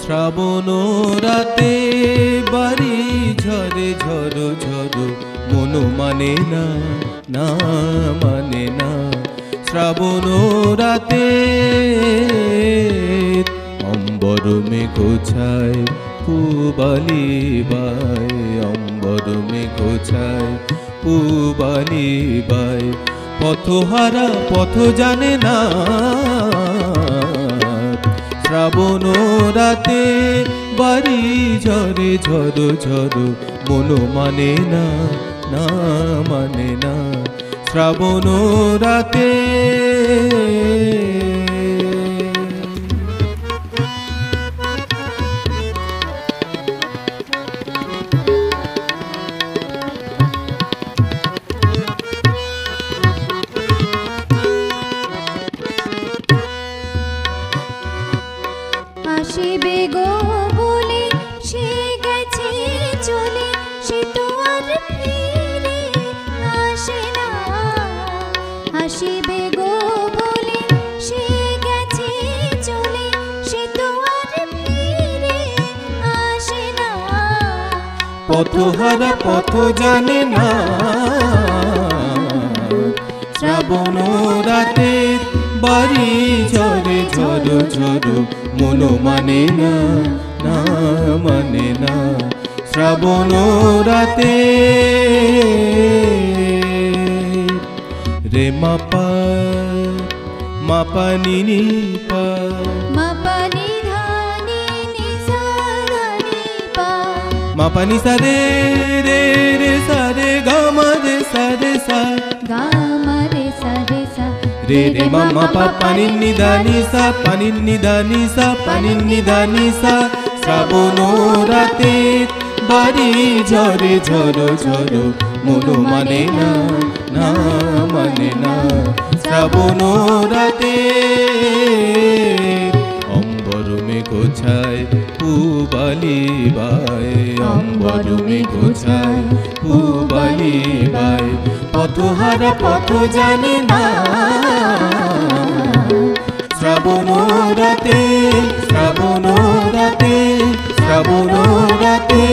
শ্রাবণ রাতে বাড়ি ঝরে ঝরো ঝরো মন মানে না, না মানে না। শ্রাবণ রাতে অম্বর মেঘ ছায় পুবালি বাই, অম্বর মেঘ ছায় পুবালি বাই। পথহারা পথ জানে না, শ্রাবণ রাতে বাড়ি ঝরে ঝরো ঝরো মন মানে না, না মানে না। শ্রাবণ রাতে আসিবে গো বলে সে গেছে চলে, সে তো আর ফিরে আসে না। আসিবে গো বলে সে গেছে চলে, সে তো আর ফিরে আসে না। পথহারা পথ জানে না, শ্রাবণ রাতে বাড়ি ঝরে ঝরো ঝরো মন মানে না, না মানে না। শ্রাবণ রাতে রে মাপা মাপা নিনি পা, মাপা নি ধা নি নি সা ধা নি পা, মাপা নি সা রে রে রে সা রে গা মা রে সা রে সা, গা মা রে সা রে সা, রে রে মা মা পা পা নি নি ধা নি সা, পা নি নি ধা নি সা, পা নি নি ধা নি সা। শ্রাবণ রাতে বাড়ি ঝরে ঝরো ঝরো মন মানে না, না মানে না। শ্রাবণ রাতে অম্বর মেঘ ছায় পুবালি বাই, অম্বর মেঘ ছায় পুবালি বাই। পথহারা পথ জানে না, শ্রাবণ রাতে, শ্রাবণ রাতে, শ্রাবণ রাতে।